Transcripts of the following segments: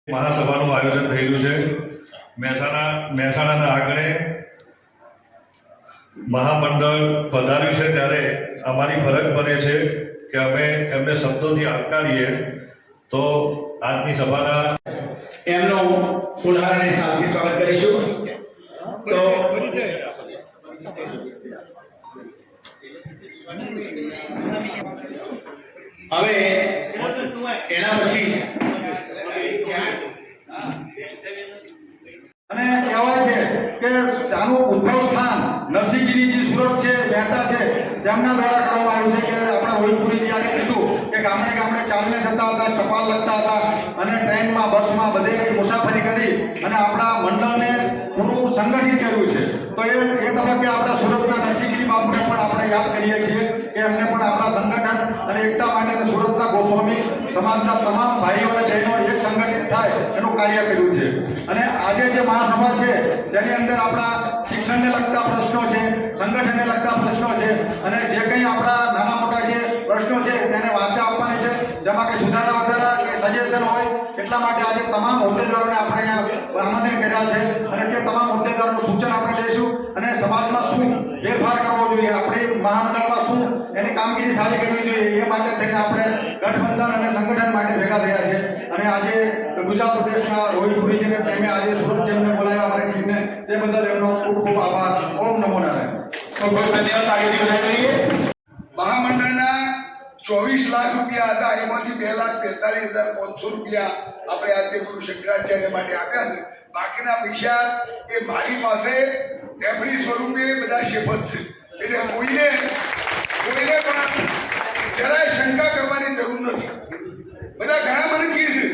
મહાસભાનું આયોજન થઈ રહ્યું છે. મહેસાણાના આંગણે મહામંડળ પધાર્યું છે ત્યારે અમારી ફરજ બને છે કે અમે એમને શબ્દોથી આવકારીએ. તો આજની સભાના એમનો ફૂલહારને સાલથી સ્વાગત કરીશું. તો હવે એના પછી અને કહેવાય છે કે આનું ઉદ્ભવ સ્થાન નરસિંહગીરીજી સુરત છે, મહેતા છે, તેમના દ્વારા કરવામાં આવ્યું છે કે આપણે રોહિતપુરીજી આને કીધું કે ગામડે ગામડે ચાલીને જતા હતા, ટપાલ લખતા હતા અને ટ્રેનમાં, બસમાં બધે મુસાફરી કરી અને આપણા મંડળને પૂરું સંગઠિત કર્યું છે. તો એ તબક્કે આપણા સુરતના નરસિંહગીરી બાપુને પણ આપણે યાદ કરીએ છીએ કે એમને પણ આપણા સંગઠન અને એકતા માટે સુરતના ગોસ્વામી સમાજના તમામ ભાઈઓ અને બહેનો એક સંગઠિત થાય એનું કાર્ય કર્યું છે. અને આજે જે મહાસભા છે તેની અંદર આપણા શિક્ષણને લગતા પ્રશ્નો છે, સંગઠનને લગતા પ્રશ્નો છે અને જે કંઈ આપણા નાના મોટા જે પ્રશ્નો છે તેને વાચા આપવાની છે, જેમાં કે સુધારા વધારા કે સજેશન હોય. એટલા માટે આજે તમામ હોદ્દેદારોને આપણે અહીંયા આમંત્રિત કર્યા છે અને તે તમામ હોદ્દેદારોનું સૂચન આપણે લઈશું અને સમાજમાં શું ફેરફાર કરવો જોઈએ, આપણી મહામંડળમાં શું એની કામગીરી સારી કરવી જોઈએ, એ માટે થઈને આપણે ગઠબંધન અને સંગઠન માટે ભેગા થયા છે. અને આજે ગુજરાત પ્રદેશના રોહિતપુરીજીને ટીમે આજે સુરત જેમને બોલાવ્યા અમારી ટીમને, તે બદલ એમનો ખૂબ ખૂબ આભાર. ઓમ નમો નારાયણ. ખૂબ ધન્યવાદ. આગળ કરીએ. મહામંડળના 24 લાખ રૂપિયા હતા, એમાંથી 2,42,500 રૂપિયા આપણે આજે ગુરુ શંકરાચાર્ય માટે આપ્યા છે. બાકીના પૈસા એ મારી પાસે એફડી સ્વરૂપે બધા શેફત છે. એટલે કોઈને પણ જરાય શંકા કરવાની જરૂર નથી. બધા ઘણા મને કહે છે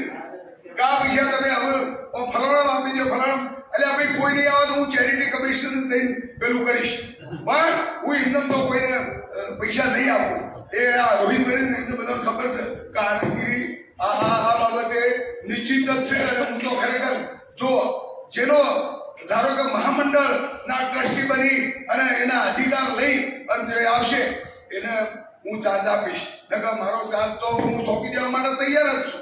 કે આ પૈસા તમે હવે ફલાણા આપી દો, ફલાણા. એટલે ભાઈ કોઈ નહીં આવે તો હું ચેરિટી કમિશનર થઈને પેલું કરીશ, પણ હું એમને તો કોઈને પૈસા નહીં આપું. એ આ રોહિતભાઈ એમને બધાને ખબર છે કે આનંદગીરી આ બાબતે નિશ્ચિત જ છે. અને હું તો ખરેખર જો જેનો ધારો કે મહામંડળના ટ્રસ્ટી બની અને એના અધિકાર લઈ અને જે આવશે એને હું ચાર્જ આપીશ. નકર મારો ચાર્જ તો હું સોંપી દેવા માટે તૈયાર જ છું.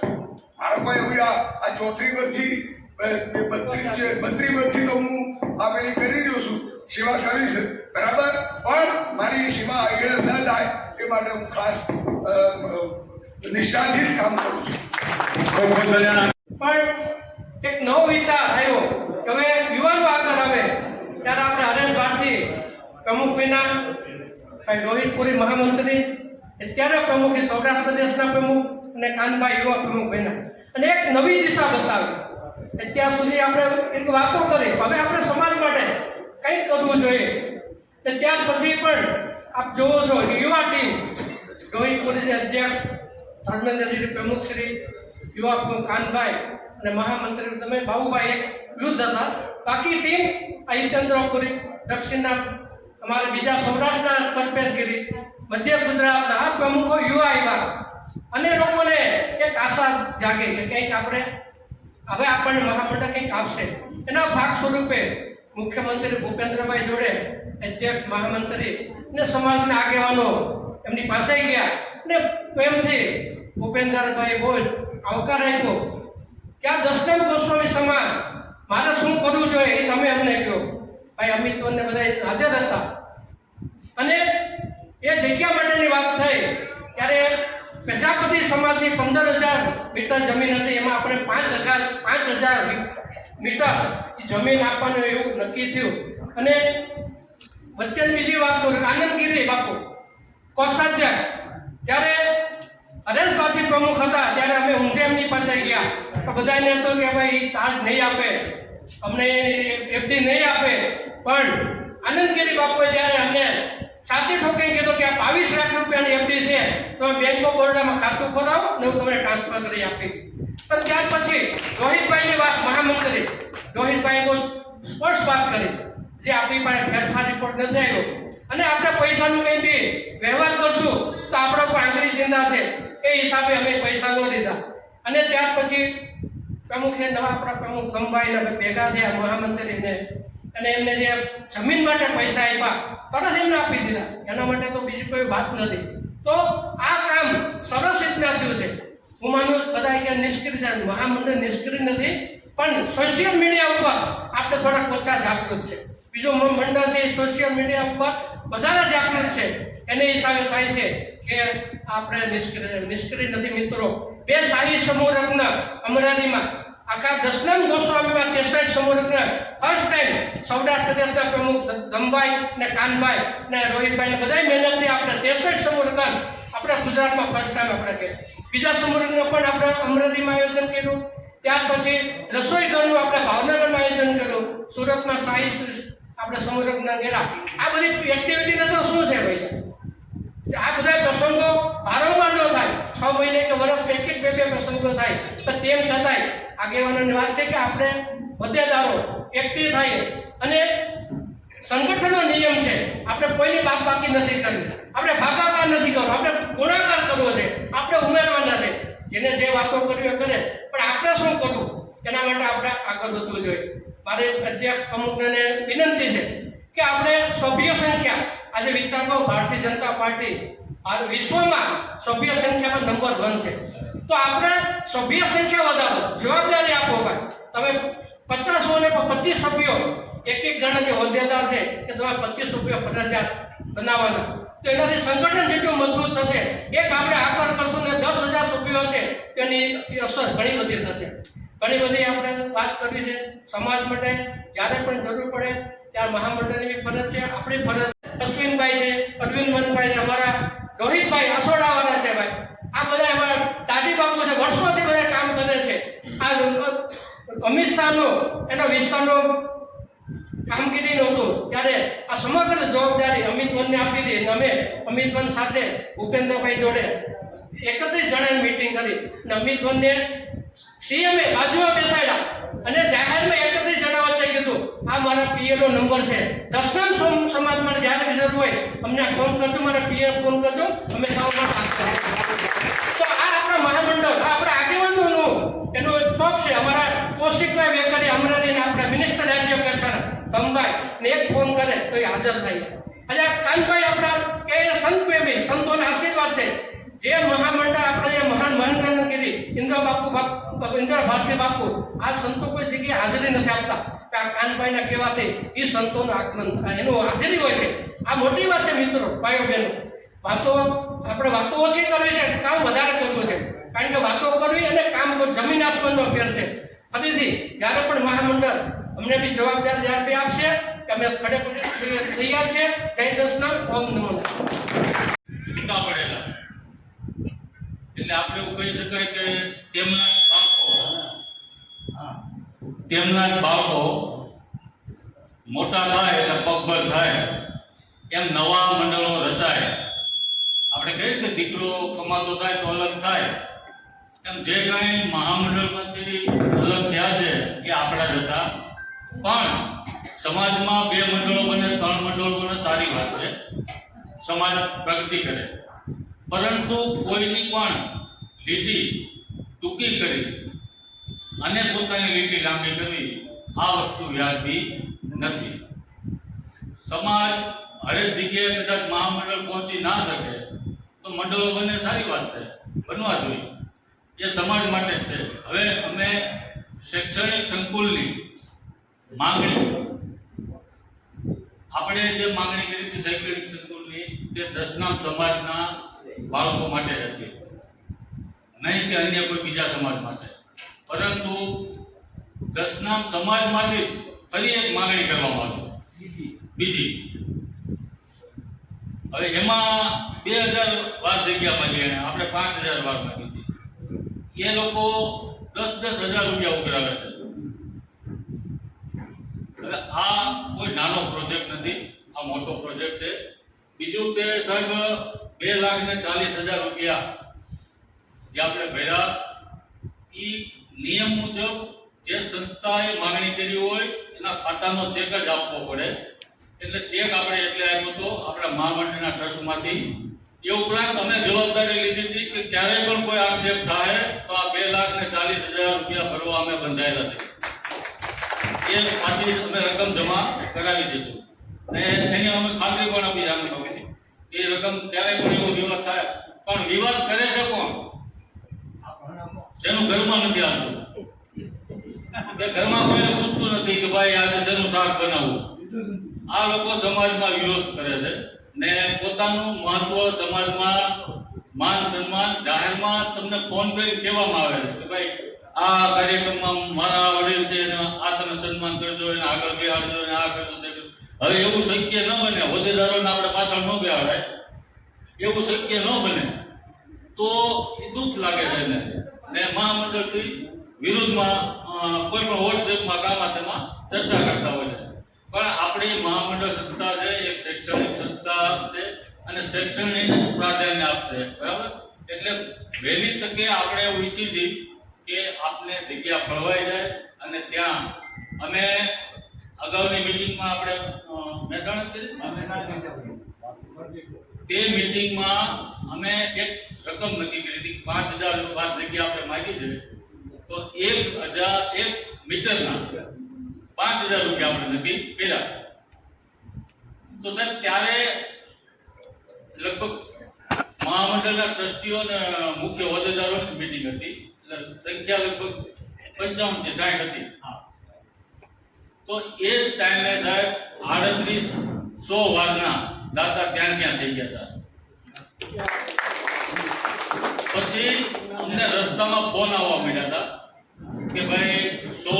મારો કોઈ એવું આ 34 વર્ષથી 32 વર્ષથી તો હું આ પેલી કરી રહ્યો છું, સેવા કરીશ, બરાબર. પણ મારી સેવા આગળ ન થાય એ માટે હું ખાસ નિષ્ઠાથી જ કામ કરું છું. ખૂબ ધન્યવાદ. પણ એક નવો વિચાર આવ્યો કે હવે યુવાનો આગળ આવે ત્યારે આપણે હરેશ ભારતી પ્રમુખ બન્યા, ભાઈ રોહિતપુરી મહામંત્રી, અત્યારે પ્રમુખ સૌરાષ્ટ્ર પ્રદેશના પ્રમુખ અને કાનભાઈ યુવા પ્રમુખ બન્યા અને એક નવી દિશા બતાવી. અત્યાર સુધી આપણે એક વાતો કરી, હવે આપણે સમાજ માટે કંઈક કરવું જોઈએ. ત્યાર પછી પણ આપ જોવો છો યુવા ટીમ રોહિતપુરી અધ્યક્ષ, ધર્મેન્દ્રજી પ્રમુખ શ્રી, યુવા પ્રમુખ કાનભાઈ અને મહામંત્રી તમે બાબુભાઈ એક યુદ્ધ હતા. બાકી ટીમ હિતેન્દ્રપુરી, દક્ષિણના અમારા બીજા સૌરાષ્ટ્રના કલ્પેશગીરી, મધ્ય ગુજરાતના આ પ્રમુખો યુવા આવ્યા અને લોકોને એક આશા જાગે કે કંઈક આપણે હવે આપણને મહામંડળ કંઈક આપશે. એના ભાગ સ્વરૂપે મુખ્યમંત્રી ભૂપેન્દ્રભાઈ જોડે અધ્યક્ષ, મહામંત્રી અને સમાજના આગેવાનો એમની પાસે ગયા અને પ્રેમથી ભૂપેન્દ્રભાઈ બોલ આવકાર આપ્યો કે આ દસનામ ગોસ્વામી સમાજ મારે શું કરવું જોઈએ એ તમે અમને કહો. ભાઈ અમિતને બધા હાજર હતા અને એ જગ્યા માટેની વાત થઈ ત્યારે પ્રજાપતિ સમાજની 15,000 મીટર જમીન હતી, એમાં આપણે 5,000 મીટર જમીન આપવાનું એવું નક્કી થયું. અને વચ્ચે બીજી વાત કરું, આનંદગીરી બાપુ કોષાધ્યક્ષ, ત્યારે હરેશભાઈ પ્રમુખ હતા ત્યારે અમે ઊંઘે એમની પાસે ગયા તો બધાને હતો કે ભાઈ ચાર્જ નહીં આપે, અમને એફડી નહીં આપે. પણ આનંદગીરી બાપુએ જ્યારે અમને છાતી ઠોકીને કીધું કે આ 22 લાખ રૂપિયાની એફડી છે, તમે બેંક ઓફ બરોડામાં ખાતું ખોલાવો ને હું તમને ટ્રાન્સફર કરી આપીશ. પણ ત્યાર પછી રોહિતભાઈની વાત, મહામંત્રી રોહિતભાઈ બહુ સ્પષ્ટ વાત કરી જે આપણી પાસે ફેરફાર રિપોર્ટ નથી આવ્યો અને આપણે પૈસાનું કંઈ બી વ્યવહાર કરશું તો આપણો પણ આંગળી ચિંતા છે, એ હિસાબે અમે પૈસા ન લીધા. અને ત્યાર પછી પ્રમુખે નવા આપણા પ્રમુખ ખંભાઈને ભેગા થયા મહામંત્રીને અને એમને જે જમીન માટે પૈસા આપ્યા તરત એમને આપી દીધા. એના માટે તો બીજી કોઈ વાત નથી. તો આ કામ સરસ રીતના થયું છે. હું માનું કદાચ કે નિષ્ક્રિય છે, મહામંડળ નિષ્ક્રિય નથી, પણ સોશિયલ મીડિયા ઉપર આપણે થોડાક ઓછા જાગૃત છે. બીજું મંડળ છે એ સોશિયલ મીડિયા ઉપર વધારે જાગૃત છે. એને હિસાબે થાય છે કે આપણે નિષ્ક્રિય નથી. મિત્રો, 2 શાહી સમૂહ રત્ન અમરાવતીમાં આખા દશનામ ગોસ્વામીમાં 63 સમૂહ રત્ન ફર્સ્ટ ટાઈમ સૌરાષ્ટ્ર પ્રદેશના પ્રમુખ ધમભાઈ ને કાનભાઈ ને રોહિતભાઈ ને બધા મહેનતથી આપણે 63 સમૂહ રત્ન આપણે ગુજરાતમાં ફર્સ્ટ ટાઈમ આપણે કે બીજા સમૂહ રત્ન પણ આપણે અમરાવતીમાં આયોજન કર્યું. ત્યાર પછી રસોઈ ઘરનું આપણે ભાવનગરમાં આયોજન કર્યું. સુરતમાં શાહી આપણે સમૂહ રત્ન કર્યા. આ બધી એક્ટિવિટી તો શું છે ભાઈ? આ બધા પ્રસંગો વારંવાર ન થાય, 6 મહિને કે વર્ષમાં 1-2 પ્રસંગો થાય, તો તેમ છતાંય આગેવાનોની વાત છે કે આપણે હોદ્દેદારો એક્ટિવ થાય અને સંગઠનનો નિયમ છે, આપણે કોઈની બાકી નથી કરવી, આપણે ભાગાકાર નથી કરવો, આપણે ગુણાકાર કરવો છે, આપણે ઉમેરવાના છે. જેને જે વાતો કરવી કરે, પણ આપણે શું કરવું એના માટે આપણે આગળ વધવું જોઈએ. મારે અધ્યક્ષ પ્રમુખને વિનંતી છે કે આપણે સભ્ય સંખ્યા આજે વિચારો, ભારતીય જનતા પાર્ટી આ વિશ્વમાં સભ્ય સંખ્યામાં નંબર 1 છે, તો આપણે સભ્ય સંખ્યા વધારો, જવાબદારી આપો ભાઈ. તમે 50 હો ને 25 સભ્યો, એક જણા જે હોદ્દેદાર છે કે તમે 25 સભ્યો ફરજિયાત બનાવવાના, તો એનાથી સંગઠન જેટલું મજબૂત થશે. એક આપણે આગળ કરશું ને 10,000 સભ્યો હશે તેની અસર ઘણી બધી થશે. ઘણી બધી આપણે વાત કરવી છે. સમાજ માટે જ્યારે પણ જરૂર પડે ત્યારે મહામંડળની ફરજ છે, આપણી ફરજ. અશ્વિનભાઈ છે, અરવિંદ મનભાઈ છે, અમારા રોહિતભાઈ અસોડાવાળા છે ભાઈ, આ બધા અમારા દાદી બાપુ છે, વર્ષોથી બધા કામ કરે છે. આ અમિત શાહનો એનો વિસ્તારનો કામગીરી નહોતું ત્યારે આ સમગ્ર જવાબદારી અમિત વનને આપી દીધી. અમે અમિત વન સાથે ભૂપેન્દ્રભાઈ જોડે 31 જણાની મીટિંગ કરી અને અમિત વનને સીએમએ બાજુમાં બેસાડ્યા અને જાહેરમાં 31 જણા વચ્ચે કીધું આ મારા પીએનો નંબર છે, દશનામ સમાજ માટે જ્યારે જરૂર હોય અમને ફોન કરજો, મારા પીએ ફોન કરજો, અમે સૌમાં વાત કરીશું. તો આ આપણા મહામંડળ, આ આપણા આગેવાનોનું એનો શોખ છે. અમારા કૌશિકભાઈ વેકરી અમરાવતીના આપણા મિનિસ્ટર એજ્યુકેશન ધમભાઈ ને એક ફોન કરે તો એ હાજર થાય છે. અને કાનભાઈ આપણા કે સંત પ્રેમી, સંતોના આશીર્વાદ છે. જે મહામંડળ આપણે જે મહાન મહેન્દ્રગીરી ઇન્દ્ર ભારતી બાપુ, આ સંતો કોઈ જગ્યાએ હાજરી નથી આપતા. આ કાનભાઈના કહેવાથી એ સંતોનું આગમન, એનું હાજરી હોય છે. આ મોટી વાત છે મિત્રો, ભાઈઓ બહેનો. વાતો ઓછી કરવી છે, કામ વધારે કરવું છે. કારણ કે વાતો કરવી અને કામ જમીન આસમાનનો ફેર છે. ફરીથી જ્યારે પણ મહામંડળ અમને બી જવાબદાર જ્યારે બી આપશે કે અમે ખડે તૈયાર છે. જય દશનામ, ઓમ નમો છૂટા પડેલા, એટલે આપણે એવું કહી શકાય કે તેમના બાળકો મોટા થાય એટલે પગભર થાય, એમ નવા મંડળો રચાય. આપણે કહીએ કે દીકરો કમાતો થાય તો અલગ થાય, એમ જે કાંઈ મહામંડળમાંથી અલગ થયા છે એ આપણા જ હતા. પણ સમાજમાં 2 મંડળો બને, 3 મંડળો બને, સારી વાત છે, સમાજ પ્રગતિ કરે. પરંતુ કોઈની પણ લીટી ટૂંકી કરી અને પોતાની લીટી લાંબી કરવી આ વસ્તુ વ્યાજબી નથી. સમાજ હરેક જગ્યાએ કદાચ મહામંડળ પહોંચી ના શકે તો મંડળો બને, સારી વાત છે, બનવા જોઈએ, એ સમાજ માટે જ છે. હવે અમે શૈક્ષણિક સંકુલની માંગણી, આપણે જે માંગણી કરી હતી શૈક્ષણિક સંકુલની, તે દશનામ સમાજના બાળકો માટે હતી, નહીં કે અન્ય કોઈ બીજા સમાજ માટે. પરંતુ દશનામ સમાજમાંથી ફરી એક માંગણી કરવામાં આવી, બીજી. હવે એમાં 2000 વાર જગ્યા માંગી અને આપણે 5000 વાર માંગી હતી. એ લોકો 10,000 રૂપિયા ઉઘરાવે છે. હવે આ કોઈ નાનો પ્રોજેક્ટ નથી, આ મોટો પ્રોજેક્ટ છે. બીજું કે સાહેબ 2,40,000 રૂપિયા જે આપણે ભર્યા, એ નિયમ મુજબ જે સંસ્થાએ માંગણી કરી હોય એના ખાતાનો ચેક જ આપવો પડે. એટલે ચેક આપણે એટલે આવ્યો હતો આપણા મહામંડળના ટ્રસ્ટમાંથી. એ ઉપરાંત અમે જવાબદારી લીધી હતી કે ક્યારેય પણ કોઈ આક્ષેપ થાય તો આ 2,40,000 રૂપિયા ભરવા અમે બંધાયેલા છે. એ પાછી અમે રકમ જમા કરાવી દઈશું અને એની અમે ખાતરી પણ આપી જાણવી એ રકમ ક્યારેય પણ એવો વિવાદ થાય. પણ વિવાદ કરે છે કોણ? જેનું ઘરમાં નથી આવતું, કે ઘરમાં કોઈને પૂછતું નથી કે ભાઈ આજે શેનું શાક બનાવવું. આ લોકો સમાજમાં વિરોધ કરે છે ને પોતાનું મહત્વ સમાજમાં માન સન્માન જાહેરમાં તમને ફોન કરી કહેવામાં આવે છે કે ભાઈ આ કાર્યક્રમમાં મારા વડીલ છે અને આ તમે સન્માન કરજો એને આગળ બેહાડજો અને આ કરજો તે કરજો. હવે એવું શક્ય ન બને, હોદ્દેદારોને આપણે પાછળ ન બેહાડાય, એવું શક્ય ન બને તો એ દુઃખ લાગે છે એને. ને મહામંડળથી વિરુદ્ધમાં કોઈ પણ વોટ્સએપમાં કામમાં તેમાં ચર્ચા કરતા હોય છે. પણ આપણી મહામંડળ સંસ્થા છે એક શૈક્ષણિક સંસ્થા છે અને શૈક્ષણિકને પ્રાધાન્ય આપશે, બરાબર. એટલે વહેલી તકે આપણે એવું ઈચ્છીએ છીએ કે આપને જગ્યા ફળવાઈ જાય અને ત્યાં અમે અગાઉની મીટિંગમાં આપણે મહેસાણા તે મીટિંગમાં અમે એક રકમ નક્કી કરી હતી 5,000 જગ્યા આપણે માંગી છે, તો 1 મીટરના 5,000 રૂપિયા આપણે નક્કી કર્યા. તો સાહેબ ત્યારે લગભગ મહામંડળના ટ્રસ્ટીઓ અને મુખ્ય હોદ્દેદારોની મીટિંગ હતી, એટલે સંખ્યા લગભગ 55 થી 60 હતી. તો એ ટાઈમે સાહેબ 3800 વારના દાતા ત્યાં થઈ ગયા હતા. પછી અમને રસ્તામાં ફોન આવવા મળ્યા હતા કે ભાઈ 100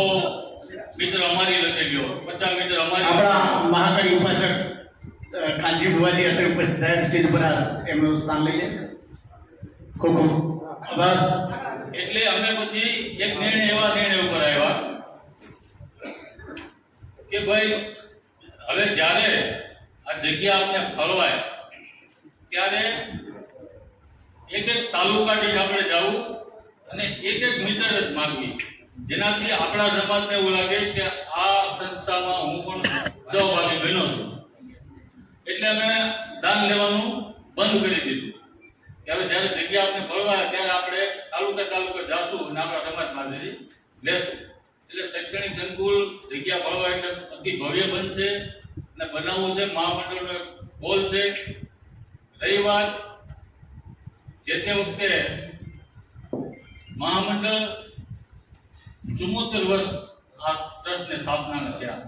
મીટર અમારી લખી લ્યો, 50 મીટર અમારી. આપણા મહાકાળી ઉપાસક કાનજી બુવાજી અત્યારે ઉપસ્થિત થયા સ્ટેજ પર એમનું સ્થાન લઈ લે. ખૂબ ખૂબ આભાર. એટલે અમે પછી એક નિર્ણય ઉપર આવ્યા કે ભાઈ હવે જ્યારે આ જગ્યા આપને ફળવાય ત્યારે એક તાલુકા દીઠ આપણે જવું અને 1 મીટર જ માંગવી, જેનાથી આપણા સમાજને એવું લાગે કે આ સંસ્થામાં હું પણ સહભાગી બન્યો છું. એટલે અમે દાન લેવાનું બંધ કરી દીધું કે હવે જ્યારે જગ્યા આપણે ફળવાય ત્યારે આપણે તાલુકા જાશું અને આપણા સમાજમાંથી લેશું. એટલે શૈક્ષણિક સંકુલ જગ્યા ફળવાય એટલે અતિ ભવ્ય બનશે અને બનાવવું છે, મહામંડળનો ગોલ છે. રહી વાત જે તે વખતે મહામંડળ 74 વર્ષ આ ટ્રસ્ટની સ્થાપના થયા,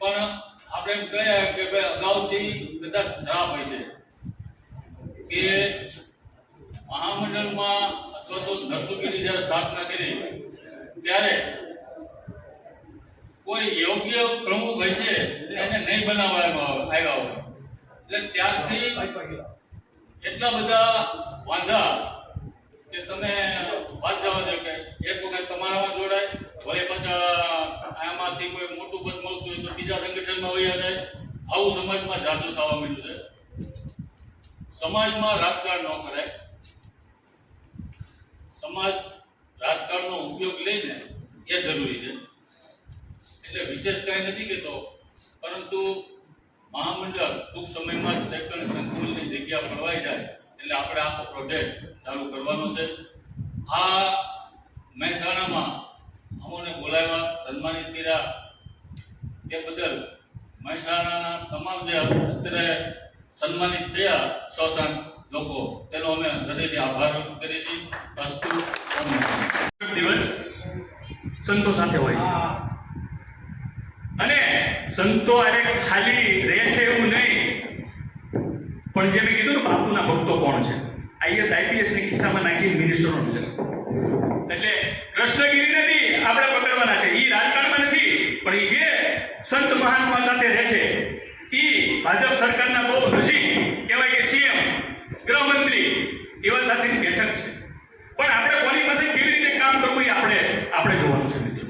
પણ આપણે એમ કહ્યા કે ભાઈ અગાઉથી કદાચ શ્રાપ હશે કે મહામંડળમાં અથવા તો નર્તુકીની જ્યારે સ્થાપના કરી ત્યારે કોઈ યોગ્ય પ્રમુખ હશે એને નહીં બનાવવામાં આવ્યા હોય. એટલે ત્યારથી એટલા બધા વાંધા કે તમે વાત જવા દો કે એક વખત તમારામાં જોડાય, વળી પાછા આમાંથી કોઈ મોટું પદ મળતું હોય તો બીજા સંગઠનમાં વહી જાય. આવું સમાજમાં જાદુ થવા માંડ્યું છે. સમાજમાં રાજકારણ ન કરાય, સમાજ રાજકારણનો ઉપયોગ લઈને એ જરૂરી છે. એટલે વિશેષ કઈ નથી કહેતો, પરંતુ મહામંડળ ટૂંક સમયમાં જ શૈક્ષણિક સંકુલની જગ્યા ફળવાઈ જાય એટલે આપણે આખો પ્રોજેક્ટ ચાલુ કરવાનો છે. આ મહેસાણામાં અમોને બોલાવ્યા, સન્માનિત કર્યા તે બદલ મહેસાણાના તમામ જે અત્યારે સન્માનિત થયા 100 લોકો તેનો અમે હૃદયથી આભાર વ્યક્ત કરીએ છીએ. દિવસ સંતો સાથે હોય છે અને સંતો આને ખાલી રહે છે એવું નહીં, પણ જે મેં કીધું ને બાપુના ભક્તો કોણ છે, IAS IPS ની ખિસ્સામાં નાખી મિનિસ્ટરો છે. એટલે કૃષ્ણગીરી નથી આપણે પકડવાના છે, એ રાજકારણમાં નથી, પણ એ જે સંત મહાત્મા સાથે રહે છે એ ભાજપ સરકારના બહુ નજીક કહેવાય કે CM ગૃહમંત્રી એવા સાથેની બેઠક છે. પણ આપણે કોની પાસે કેવી રીતે કામ કરવું એ આપણે જોવાનું છે મિત્રો.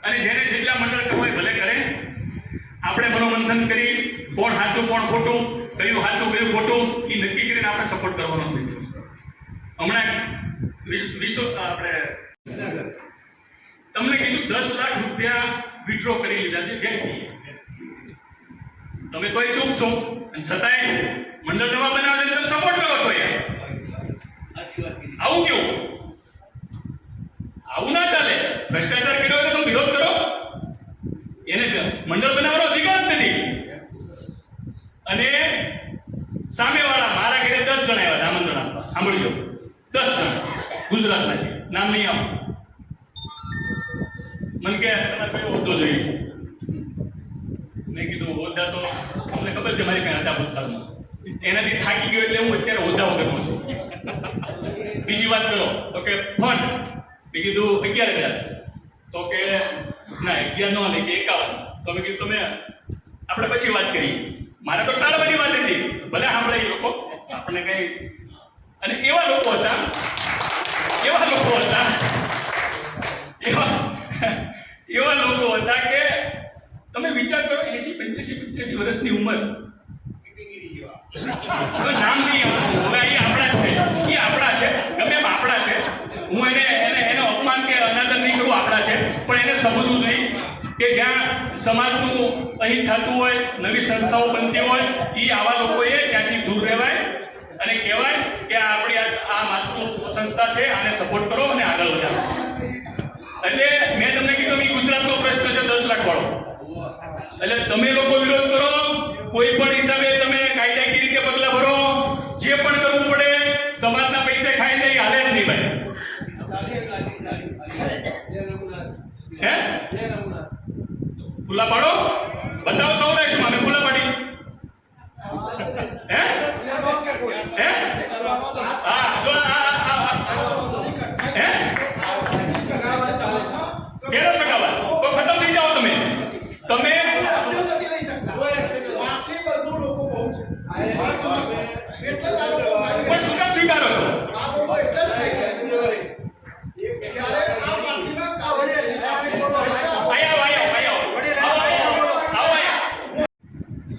અને જેને જેટલા મંડળ કરવું હોય ભલે કરે, આપણે મનોમંથન કરી કોણ સાચું કોણ ખોટું, કયું સાચું કયું ખોટું એ નક્કી કરીને આપણે સપોર્ટ કરવાનો છે મિત્રો. હમણાં આપણે તમને કીધું 10 લાખ રૂપિયા વિડ્રો કરી લીધા છે વ્યક્તિએ. તમે તોય ચૂપ છો અને છતાંય મંડળ નવા બનાવે છે તમે સપોર્ટ કરો છો યાર. આવું કેવું? આવું ના ચાલે. ભ્રષ્ટાચાર કર્યો હોય તો તમે વિરોધ કરો, એને મંડળ બનાવવાનો અધિકાર જ નથી. અને સામેવાળા મારા ઘરે 10 જણ આવ્યા હતા આમંત્રણ આપવા. સાંભળજો, 10 જણ ગુજરાતમાંથી, નામ નહીં આવું. મને કે તમારે કયો હોદ્દો જોઈએ છે? મેં કીધું હોદ્દા તો તમને ખબર છે મારી પાસે હતા ભૂતકાળમાં, એનાથી થાકી ગયો એટલે હું અત્યારે હોદ્દા વગરનો છું. બીજી વાત કરો તો કે ફંડ, મેં કીધું 11,000. તો કે ના 11 નો લે કે 51. તો મેં કીધું તમે આપણે પછી વાત કરીએ, મારે તો ટાળવાની વાત હતી. ભલે સાંભળે એ લોકો આપણને કઈ, અને એવા લોકો હતા એવા લોકો હતા કે તમે વિચાર કરો 80, 85 વર્ષની ઉંમર, હવે નામ નહીં આવતું, હવે એ આપણા છે, એ આપણા છે, ગમે એમ આપણા છે. હું એને અપમાન કે અનાદર નહીં કરું, આપણા છે. પણ એને સમજવું જોઈએ કે જ્યાં સમાજનું અહીં થતું હોય, નવી સંસ્થાઓ બનતી હોય, એ આવા લોકોએ ત્યાંથી દૂર રહેવાય અને કહેવાય કે આપણી આ માતૃ સંસ્થા છે, આને સપોર્ટ કરો અને આગળ વધારો. એટલે મેં તમને કીધું કે ગુજરાતનો પ્રશ્ન છે 10 લાખ વાળો. એટલે તમે લોકો વિરોધ કરો, કોઈ પણ હિસાબે તમે કાયદાકીય રીતે પગલાં ભરો, જે પણ કરવું પડે. સમાજના પૈસે ખાઈ દઈ હાલે જ નહીં ભાઈ. હે ખુલ્લા પાડો, બતાવો સૌરાષ્ટ્રમાં અમે ખુલ્લા પાડી. હે હે હા જો હે કેરો સગાવા તો ખતમ થઈ જાઓ તમે. તમે પણ શું કામ સ્વીકારો છો?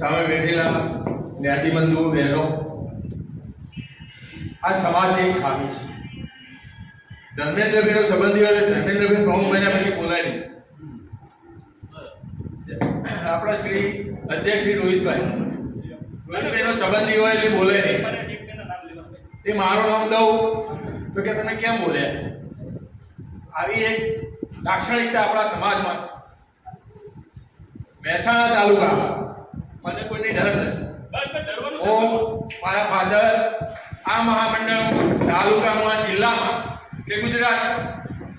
સામે બેઠેલા જ્ઞાતિબંધુઓ બહેનો, આ સમાજની એક ખામી છે. ધર્મેન્દ્રભાઈનો સંબંધી હોય, ધર્મેન્દ્રભાઈ પ્રમુખ બન્યા પછી બોલાય નહીં. આપણા શ્રી અધ્યક્ષ શ્રી રોહિતભાઈનો સંબંધી હોય એટલે બોલાય નહીં. એ મારું નામ દઉં તો કે તને કેમ બોલ્યા? આવી એક લાક્ષણિકતા આપણા સમાજમાં. મહેસાણા તાલુકા મને કોઈની ડર નથી. હું મારા ફાધર આ મહામંડળ તાલુકામાં, જિલ્લામાં કે ગુજરાત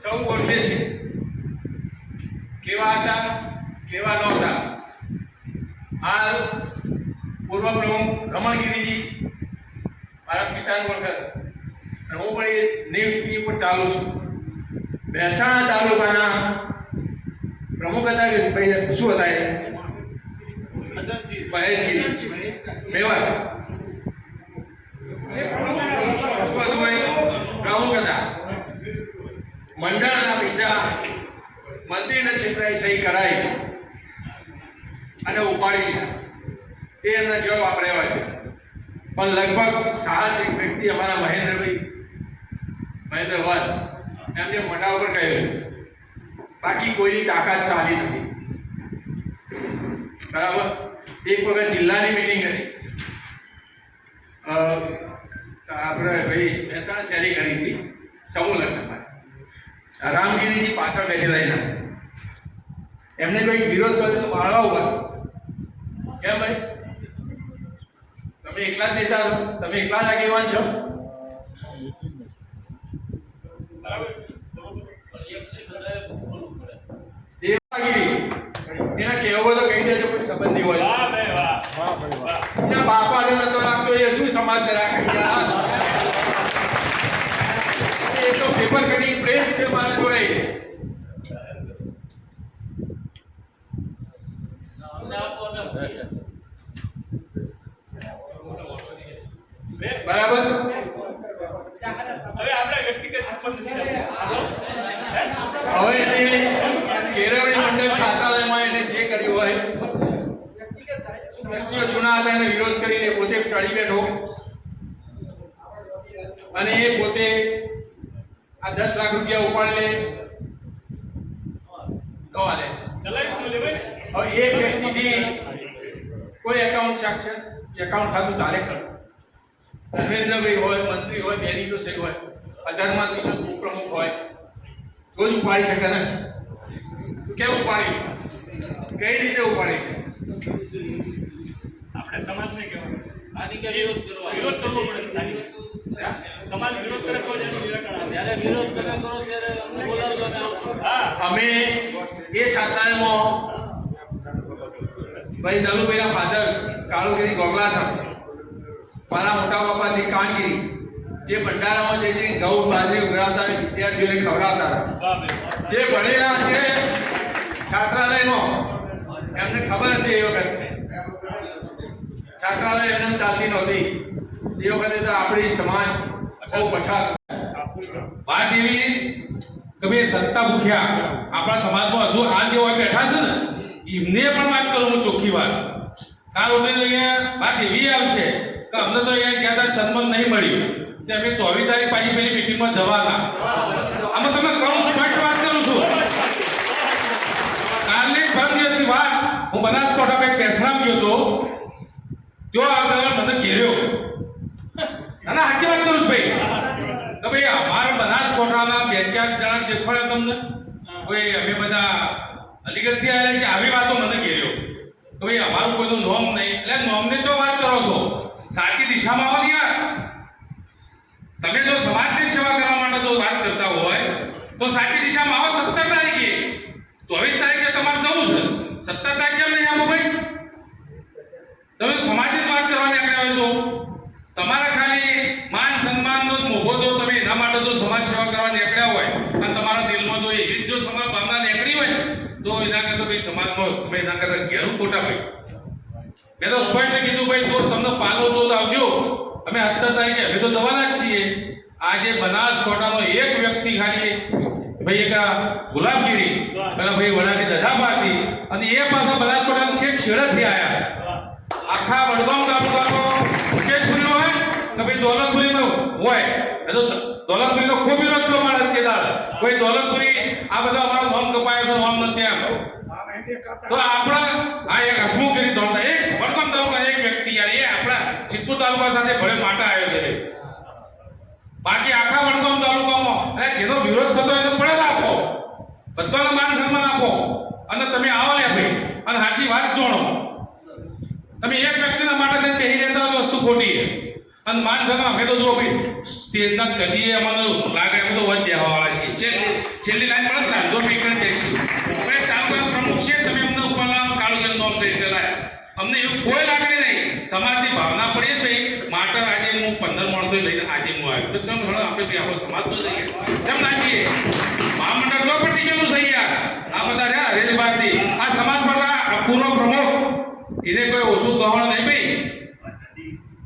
સૌ ઓળખે છે. કેવા હતા, કેવા નહોતા. હાલ પૂર્વ પ્રમુખ રમણગીરીજી મારા પિતાનું ઓળખે, હું પણ એ નિયુક્તિ ઉપર ચાલુ છું. મહેસાણા તાલુકાના પ્રમુખ હતા કે ભાઈ શું હતા એ મહેશગીરી મેવાડ પ્રમુખ હતા. મંડળના પૈસા મંત્રીના છેતરાઈ સહી કરાઈ અને ઉપાડી લીધા. એ એમના જવાબ વાપર્યા હોય. પણ લગભગ સાહસિક વ્યક્તિ અમારા મહેન્દ્ર વન એમને મોઢા ઉપર કહ્યું, બાકી કોઈની તાકાત ચાલી નથી. બરાબર. એક વખત જિલ્લાની મિટિંગ હતી, આપણે ભાઈ મહેસાણા શહેરી કરી હતી સમૂહ લગ્નમાં. રામગીરીજી પાછળ બેઠેલા એના, એમને કોઈ વિરોધ કર્યો તો માળવા ઉપર. કેમ ભાઈ, તમે એકલા જ નેતા છો, તમે એકલા જ આગેવાન છો. એના કહેવો તો કહી દેજો કોઈ સંબંધી હોય. બાપા ને નતો રાખતો એ શું સમાજ ને રાખે? એ તો પેપર કટિંગ પ્રેસ છે મારા જોડે. બરાબર. હવે આપણે વ્યક્તિગત હવે કેળવણી મંડળ છાત્રાલયમાં એને જે કર્યું હોય, ટ્રસ્ટીઓ જૂના હતા એને વિરોધ કરીને પોતે ચડી બેઠો અને એ પોતે આ 10 લાખ રૂપિયા ઉપાડી લે તો હાલે. હવે એક વ્યક્તિથી કોઈ એકાઉન્ટ સાક્ષર એકાઉન્ટ ખાતું ચાલે ખરું? ધર્મેન્દ્રભાઈ હોય, મંત્રી હોય, બેની તો સહી હોય, અધરમાં બીજો ઉપપ્રમુખ હોય તો જ ઉપાડી શકે ને. કેમ ઉપાડી? કઈ રીતે ઉપાડી? આપણે સમાજને કહેવાનું છે આની કે વિરોધ કરવાનો. વિરોધ કરવો પડે સ્થાનિક. સમાજ વિરોધ કરે તો જ એનું નિરાકરણ આવે. જ્યારે વિરોધ તમે કરો ત્યારે અમને બોલાવજો, અમે આવશું. હા, અમે એ છાત્રાલયમાં ભાઈ નલુભાઈના ફાધર કાળુગીરી ગોગલા સાહેબ, મારા મોટા બાપા શ્રી કાનગીરી, જે ભંડારામાં જઈને ઘઉં બાજરી ઉગાડતા અને વિદ્યાર્થીઓને ખવડાવતા હતા, જે ભણેલા છે છાત્રાલયમાં, એમને ખબર છે એ વખતે છાત્રાલય એમને ચાલતી નહોતી. એ વખતે તો આપણી સમાજ બહુ પછાત. વાત એવી કે ભાઈ સત્તા ભૂખ્યા આપણા સમાજમાં હજુ આ જે હોય બેઠા છે ને, એમને પણ વાત કરું હું ચોખ્ખી વાત. કાલ ઉઠીને અહીંયા વાત એવી આવશે કે અમને તો અહીંયા કહેતા સન્માન નહીં મળ્યું, કે અમે 24 તારીખ પાછી પેલી મીટિંગમાં જવાના. આમાં તમે કહું સ્પષ્ટ વાત કરું છું. કાલની પરમ દિવસની વાત, હું બનાસકાંઠામાં એક બેસરામ ગયો હતો, ત્યાં આગળ મને ઘેર્યો. ના ના, સાચી વાત કરું છું ભાઈ, કે ભાઈ અમારા બનાસકાંઠાના 2-4 જણા દેખાડ્યા તમને, ભાઈ અમે બધા અલીગઢથી આવ્યા છે, આવી વાતો મને ઘેર્યો કે ભાઈ અમારું કોઈનું નોમ નહીં. એટલે નોમની જો વાત કરો છો, સાચી દિશામાં આવો ને યાર. તમે જો સમાજની સેવા કરવા માટે જો વાત કરતા હોય તો સાચી દિશામાં આવો. 17 તારીખે 24 તારીખે તમારે જવું છે, 17 તારીખે કેમ નહીં આવો ભાઈ? તમે સમાજની જ વાત કરવાની આપણે હોય તો તમારા ખાલી માન સન્માનનો જ મોભો જો તમે એના માટે જો સમાજ સેવા કરવા નીકળ્યા હોય અને તમારા દિલમાં જો એવી જો સમાજ ભાવના નીકળી હોય તો એના કરતા ભાઈ સમાજમાં તમે એના કરતા ઘેરું ખોટા ભાઈ. મેં તો સ્પષ્ટ કીધું ભાઈ, જો તમને પાલો તો આવજો. અમે 17 તારીખે અમે તો જવાના જ છીએ. આજે બનાસકાંઠાનો એક વ્યક્તિ ખાલી ભાઈ એક ગુલાબગીરી પેલા ભાઈ વડાની દજાબાતી અને એ પાછા બનાસકાંઠાના છેક છેડેથી આવ્યા. આખા વડગામ તાલુકાનો મુકેશપુરીનો હોય કે ભાઈ દોલતપુરીનો હોય, એ તો દોલતપુરીનો ખૂબ વિરોધ થયો માણસ તે દાડ. કોઈ દોલતપુરી આ બધા અમારો નોમ કપાયો છે, નોમ નથી આમ. તો આપણા આ એક હસમુખગીરી દોડતા એક વડગામ તાલુકા એક વ્યક્તિ યાર, એ આપણા સિદ્ધપુર તાલુકા સાથે ભલે માટા આવ્યો છે. બાકી આખા વડગામ તાલુકામાં જેનો વિરોધ થતો એને પડે આપો, બધાને માન સન્માન આપો અને તમે આવો લે ભાઈ અને સાચી વાત જોડો. તમે એક વ્યક્તિના માટે તેને કહી દેતા હોય વસ્તુ ખોટી છે. અને માન સન્માન અમે તો જો ભાઈ સ્ટેજના કદીએ અમને લાગે અમે તો વધ દેવાવાળા છીએ. છેલ્લી લાઈન મળે ને જો પીકણ જઈશું આપણે તાલુકાના પ્રમુખ છે, તમે અમને ઉપર લાવો કાળુગીરી નોમ છે એટલે લાય. અમને એવું કોઈ લાગણી નહીં. સમાજની ભાવના પડી ભાઈ માટે આજે હું 15 માણસો લઈને આજે હું આવ્યો. તો ચમ હળો આપણે બી આપણો સમાજ તો જઈએ ચમ ના જઈએ. મહામંડળ તો પટી ગયેલું છે યાર. આ બધા રહ્યા હરેશભાઈ, આ સમાજ પર પૂર્વ પ્રમુખ એને કોઈ ઓછું ગવણ નહીં ભાઈ.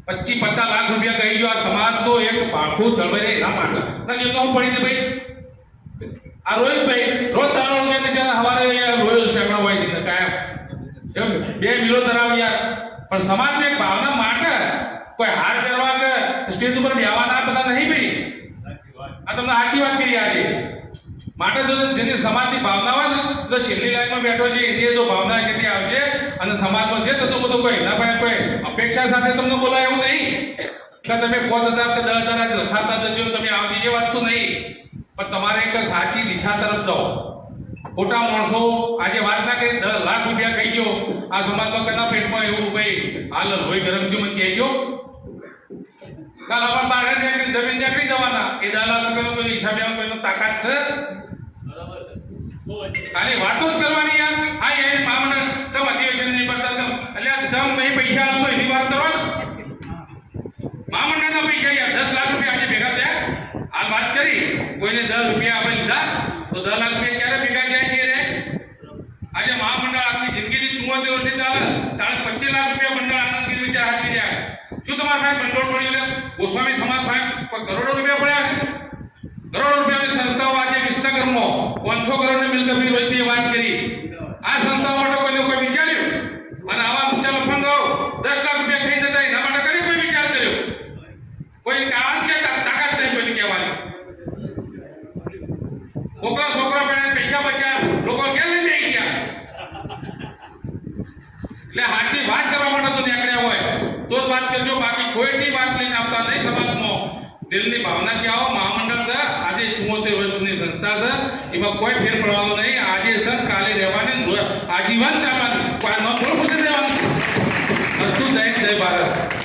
25-50 લાખ રૂપિયા કહી ગયો આ સમાજનો એક પાખું જળવાઈ એના માટે. એમ તો હું પડી દે ભાઈ. આ રોહિતભાઈ રોજ દાડો કે ત્યાં સવારે રોયલ શેકડા હોય છે કાયમ એમ 2 મિલો ધરાવી યાર. પણ સમાજની એક ભાવના માટે કોઈ હાર પહેરવા કે સ્ટેજ ઉપર બેવાના બધા નહીં ભાઈ. આ તમને સાચી વાત કરી આજે માટે જો જેની સમાજની ભાવના હોય ને તો છેલ્લી લાઈનમાં બેઠો છે એની જો ભાવના છે તે આવશે અને સમાજમાં જે થતું બધું કોઈ એના પાસે કોઈ અપેક્ષા સાથે તમને બોલાય એવું નહીં કે તમે 5000 કે 10,000 લખાતા જજો તમે આવજો એ વાત તો નહીં. પણ તમારે એક સાચી દિશા તરફ જાઓ. ખોટા માણસો આજે વાત ના કરી 10 લાખ રૂપિયા કહી ગયો આ સમાજમાં કના પેટમાં એવું ભાઈ હાલ લોહી ગરમ થયું મને કહેજો. કાલ આપણે બહાર નીકળી જમીન નીકળી જવાના. એ 10 લાખ રૂપિયાનો કોઈ હિસાબે કોઈનો તાકાત છે? ખાલી વાતો જ કરવાની યાર. હા એ મહામંડળ ચમ અધિવેશન નહીં કરતા ચમ એટલે ચમ નહીં પૈસા આપતો એની વાત કરો ને. મહામંડળના પૈસા યાર 10 લાખ રૂપિયા આજે ભેગા થયા. હાલ વાત કરી કોઈને 10 રૂપિયા આપણે લીધા તો 10 લાખ રૂપિયા ક્યારે ભેગા થયા છે રે? આજે મહામંડળ આખી જિંદગીની 74 વર્ષથી ચાલે તાણે 25 લાખ રૂપિયા મંડળ આનંદગીરી વિચાર હાચવી રહ્યા. શું તમારા ભાઈ ભંડોળ પડ્યું લે? ગોસ્વામી સમાજ ભાઈ કરોડો રૂપિયા પડ્યા. કરોડો રૂપિયાની સંસ્થાઓ આજે વિસનગરમાં 500 કરોડની મિલકતની રોજની વાત કરી. આ સંસ્થાઓ માટે કોઈને કોઈ વિચાર્યું? અને આવા ઊંચા લફંગાઓ 10 લાખ રૂપિયા ખાઈ જતા એના માટે કઈ કોઈ વિચાર કર્યો? કોઈ કારણ કે તાકાત નહીં કોઈને કહેવાની. છોકરા પણ પૈસા બચ્યા લોકો કેમ લઈને આવી ગયા? એટલે સાચી વાત કરવા માટે તો નીકળ્યા હોય તો જ વાત કરજો. બાકી કોઈની વાત લઈને આવતા નહીં. સમાજમાં દિલની ભાવનાથી આવો. મહામંડળ છે આજે 74 વર્ષની સંસ્થા છે, એમાં કોઈ ફેર પડવાનો નહીં. આજે છે કાલે રહેવાની, આજીવન ચાલવાની. કોઈ ન થોડું પૂછી દેવાનું. અસ્તુ જય ભારત.